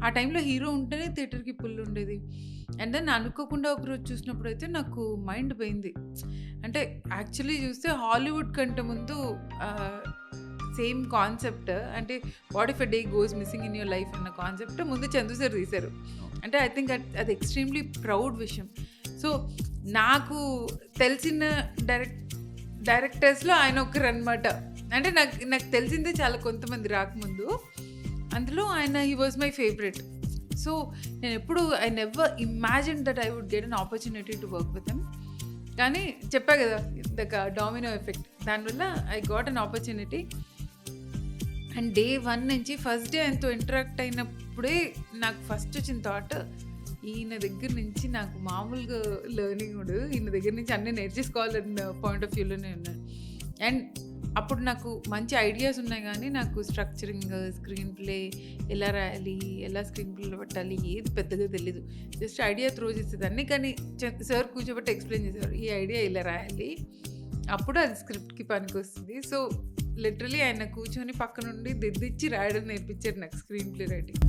ఆ టైంలో హీరో ఉంటేనే థియేటర్‌కి పుల్ ఉండేది. అండ్ దెన్ అనుకోకుండా ఒకరోజు చూసినప్పుడైతే నాకు మైండ్ పోయింది. అంటే యాక్చువల్లీ చూస్తే హాలీవుడ్ కంటే ముందు ఆహ్, సేమ్ కాన్సెప్ట్ అంటే what if a day goes missing in your life అన్న కాన్సెప్ట్ ముందు 'చందు' సార్ తీశారు. అవును. అంటే ఐ థింక్ అది ఎక్స్‌ట్రీమ్‌లీ ప్రౌడ్ విషయం. సో, నాకు తెలిసిన డైరెక్టర్స్‌లో ఆయన ఒకరనమాట. అంటే నాకు నాకు తెలిసిందే చాలా కొంతమంది రాకముందు. అందులో ఆయన he was my favourite. So, నేనెప్పుడు I never imagined that I would get an opportunity to work with him. కానీ చెప్పా గదా! ఇందాక డామినో ఎఫెక్ట్. దానివల్ల I got an opportunity. And day 1 నుంచి ఫస్ట్ డే ఆయనతో ఇంటరాక్ట్ అయినప్పుడే నాకు ఫస్ట్ వచ్చిన థాట్, ఈయన దగ్గర నుంచి నాకు మామూలుగా లెర్నింగ్ ఉండదు. ఈయన దగ్గర నుంచి అన్నీ నేర్చేసుకోవాలన్న పాయింట్ ఆఫ్ వ్యూలోనే ఉన్నాను. అండ్ అప్పుడు నాకు మంచి ఐడియాస్ ఉన్నాయి గానీ, నాకు స్ట్రక్చరింగ్, స్క్రీన్ ప్లే ఎలా రాయాలి, ఎలా స్క్రీన్ ప్లేలో పెట్టాలి ఏది పెద్దగా తెలీదు. జస్ట్ ఐడియా త్రో చేసేదాన్ని. కానీ సార్ కూర్చోబెట్టి ఎక్స్‌ప్లెయిన్ చేసేవారు. ఈ ఐడియా ఇలా రాయాలి. అప్పుడు అది స్క్రిప్ట్‌కి పనికొస్తది. సో, లిటరల్లీ ఆయన కూర్చొని పక్కనుండి దిద్దిచ్చి రాయడం నేర్పించారు నాకు స్క్రీన్ ప్లే రైటింగ్.